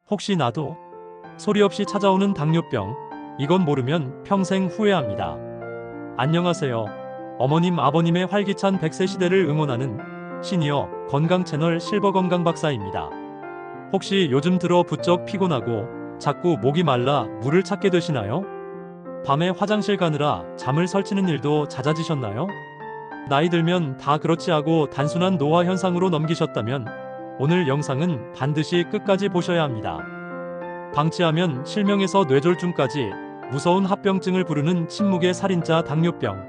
혹시 나도? 소리 없이 찾아오는 당뇨병. 이건 모르면 평생 후회합니다. 안녕하세요. 어머님, 아버님의 활기찬 100세 시대를 응원하는 시니어 건강 채널 실버건강 박사입니다. 혹시 요즘 들어 부쩍 피곤하고 자꾸 목이 말라 물을 찾게 되시나요? 밤에 화장실 가느라 잠을 설치는 일도 잦아지셨나요? 나이 들면 다 그렇지 하고 단순한 노화 현상으로 넘기셨다면 오늘 영상은 반드시 끝까지 보셔야 합니다. 방치하면 실명에서 뇌졸중까지 무서운 합병증을 부르는 침묵의 살인자 당뇨병.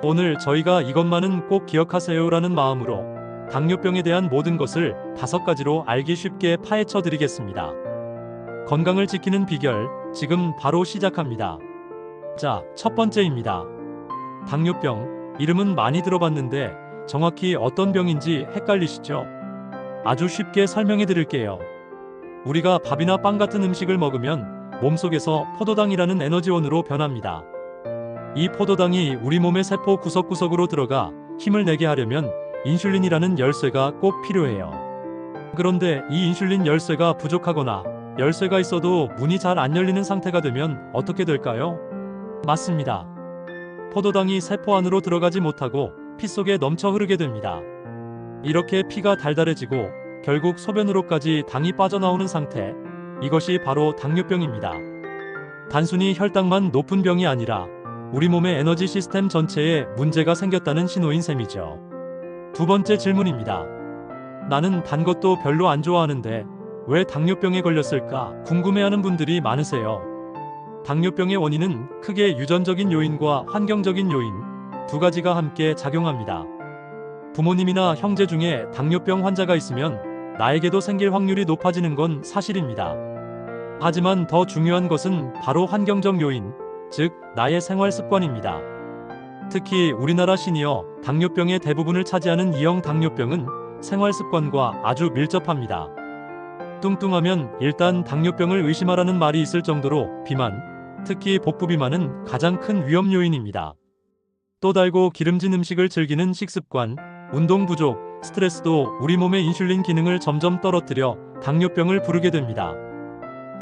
오늘 저희가 이것만은 꼭 기억하세요라는 마음으로 당뇨병에 대한 모든 것을 5가지로 알기 쉽게 파헤쳐 드리겠습니다. 건강을 지키는 비결, 지금 바로 시작합니다. 자, 첫 번째입니다. 당뇨병, 이름은 많이 들어봤는데 정확히 어떤 병인지 헷갈리시죠? 아주 쉽게 설명해 드릴게요. 우리가 밥이나 빵 같은 음식을 먹으면 몸속에서 포도당이라는 에너지원으로 변합니다. 이 포도당이 우리 몸의 세포 구석구석으로 들어가 힘을 내게 하려면 인슐린이라는 열쇠가 꼭 필요해요. 그런데 이 인슐린 열쇠가 부족하거나 열쇠가 있어도 문이 잘 안 열리는 상태가 되면 어떻게 될까요? 맞습니다. 포도당이 세포 안으로 들어가지 못하고 피 속에 넘쳐 흐르게 됩니다. 이렇게 피가 달달해지고 결국 소변으로까지 당이 빠져나오는 상태, 이것이 바로 당뇨병입니다. 단순히 혈당만 높은 병이 아니라 우리 몸의 에너지 시스템 전체에 문제가 생겼다는 신호인 셈이죠. 두 번째 질문입니다. 나는 단 것도 별로 안 좋아하는데 왜 당뇨병에 걸렸을까 궁금해하는 분들이 많으세요. 당뇨병의 원인은 크게 유전적인 요인과 환경적인 요인, 2가지가 함께 작용합니다. 부모님이나 형제 중에 당뇨병 환자가 있으면 나에게도 생길 확률이 높아지는 건 사실입니다. 하지만 더 중요한 것은 바로 환경적 요인, 즉 나의 생활 습관입니다. 특히 우리나라 시니어 당뇨병의 대부분을 차지하는 2형 당뇨병은 생활 습관과 아주 밀접합니다. 뚱뚱하면 일단 당뇨병을 의심하라는 말이 있을 정도로 비만, 특히 복부 비만은 가장 큰 위험 요인입니다. 또 달고 기름진 음식을 즐기는 식습관, 운동 부족, 스트레스도 우리 몸의 인슐린 기능을 점점 떨어뜨려 당뇨병을 부르게 됩니다.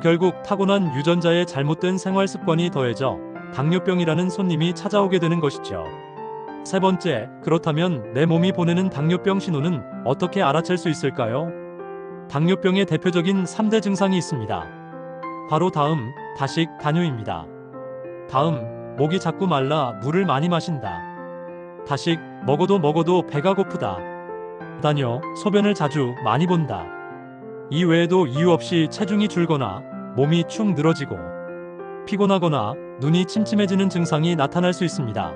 결국 타고난 유전자의 잘못된 생활 습관이 더해져 당뇨병이라는 손님이 찾아오게 되는 것이죠. 세 번째, 그렇다면 내 몸이 보내는 당뇨병 신호는 어떻게 알아챌 수 있을까요? 당뇨병의 대표적인 3대 증상이 있습니다. 바로 다음, 다식, 단요입니다. 다음, 목이 자꾸 말라 물을 많이 마신다. 다식, 먹어도 배가 고프다. 단요, 소변을 자주 많이 본다. 이 외에도 이유 없이 체중이 줄거나 몸이 축 늘어지고 피곤하거나 눈이 침침해지는 증상이 나타날 수 있습니다.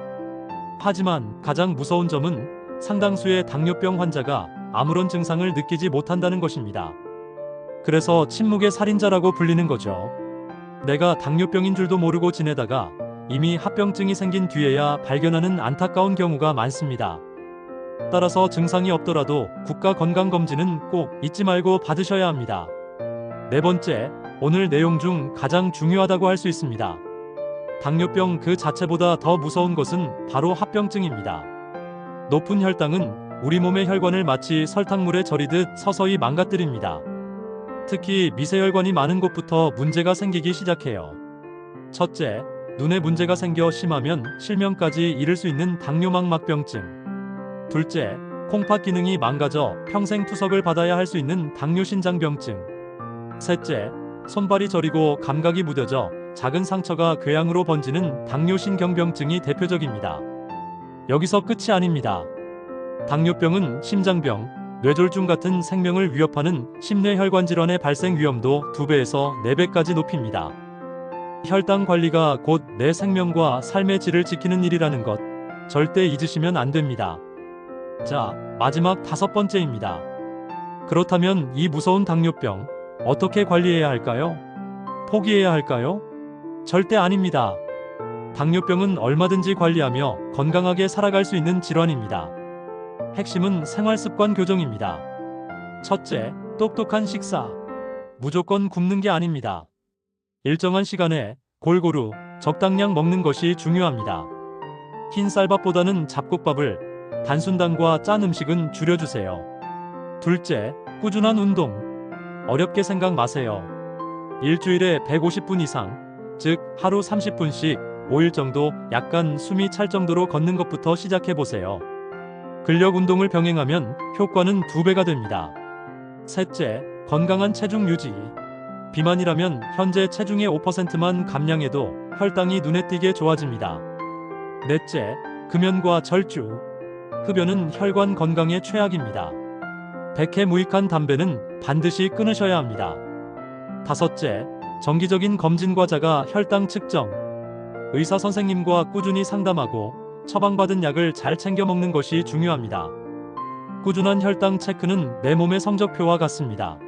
하지만 가장 무서운 점은 상당수의 당뇨병 환자가 아무런 증상을 느끼지 못한다는 것입니다. 그래서 침묵의 살인자라고 불리는 거죠. 내가 당뇨병인 줄도 모르고 지내다가 이미 합병증이 생긴 뒤에야 발견하는 안타까운 경우가 많습니다. 따라서 증상이 없더라도 국가건강검진은 꼭 잊지 말고 받으셔야 합니다. 네 번째, 오늘 내용 중 가장 중요하다고 할 수 있습니다. 당뇨병 그 자체보다 더 무서운 것은 바로 합병증입니다. 높은 혈당은 우리 몸의 혈관을 마치 설탕물에 절이듯 서서히 망가뜨립니다. 특히 미세혈관이 많은 곳부터 문제가 생기기 시작해요. 첫째, 눈에 문제가 생겨 심하면 실명까지 이를 수 있는 당뇨망막병증. 둘째, 콩팥 기능이 망가져 평생 투석을 받아야 할 수 있는 당뇨신장병증. 셋째, 손발이 저리고 감각이 무뎌져 작은 상처가 궤양으로 번지는 당뇨신경병증이 대표적입니다. 여기서 끝이 아닙니다. 당뇨병은 심장병, 뇌졸중 같은 생명을 위협하는 심뇌혈관 질환의 발생 위험도 2배에서 4배까지 높입니다. 혈당 관리가 곧 내 생명과 삶의 질을 지키는 일이라는 것, 절대 잊으시면 안 됩니다. 자, 마지막 5번째입니다. 그렇다면 이 무서운 당뇨병, 어떻게 관리해야 할까요? 포기해야 할까요? 절대 아닙니다. 당뇨병은 얼마든지 관리하며 건강하게 살아갈 수 있는 질환입니다. 핵심은 생활습관 교정입니다. 첫째, 똑똑한 식사. 무조건 굶는 게 아닙니다. 일정한 시간에 골고루 적당량 먹는 것이 중요합니다. 흰 쌀밥보다는 잡곡밥을, 단순당과 짠 음식은 줄여주세요. 둘째, 꾸준한 운동. 어렵게 생각 마세요. 일주일에 150분 이상, 즉 하루 30분씩 5일 정도 약간 숨이 찰 정도로 걷는 것부터 시작해 보세요. 근력 운동을 병행하면 효과는 2배가 됩니다. 셋째, 건강한 체중 유지. 비만이라면 현재 체중의 5%만 감량해도 혈당이 눈에 띄게 좋아집니다. 넷째, 금연과 절주. 흡연은 혈관 건강에 최악입니다. 백해 무익한 담배는 반드시 끊으셔야 합니다. 다섯째, 정기적인 검진과 자가 혈당 측정. 의사 선생님과 꾸준히 상담하고 처방받은 약을 잘 챙겨 먹는 것이 중요합니다. 꾸준한 혈당 체크는 내 몸의 성적표와 같습니다.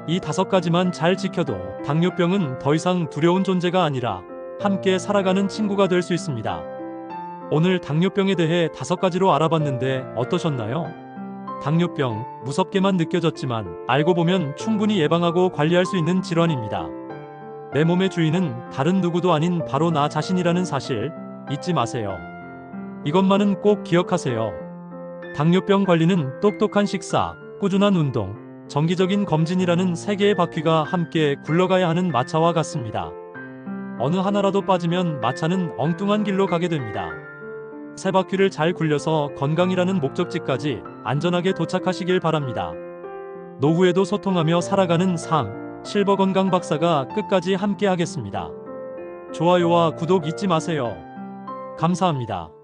이 5가지만 잘 지켜도 당뇨병은 더 이상 두려운 존재가 아니라 함께 살아가는 친구가 될 수 있습니다. 오늘 당뇨병에 대해 5가지로 알아봤는데 어떠셨나요? 당뇨병, 무섭게만 느껴졌지만 알고 보면 충분히 예방하고 관리할 수 있는 질환입니다. 내 몸의 주인은 다른 누구도 아닌 바로 나 자신이라는 사실 잊지 마세요. 이것만은 꼭 기억하세요. 당뇨병 관리는 똑똑한 식사, 꾸준한 운동, 정기적인 검진이라는 3개의 바퀴가 함께 굴러가야 하는 마차와 같습니다. 어느 하나라도 빠지면 마차는 엉뚱한 길로 가게 됩니다. 3바퀴를 잘 굴려서 건강이라는 목적지까지 안전하게 도착하시길 바랍니다. 노후에도 소통하며 살아가는 삶, 실버 건강 박사가 끝까지 함께 하겠습니다. 좋아요와 구독 잊지 마세요. 감사합니다.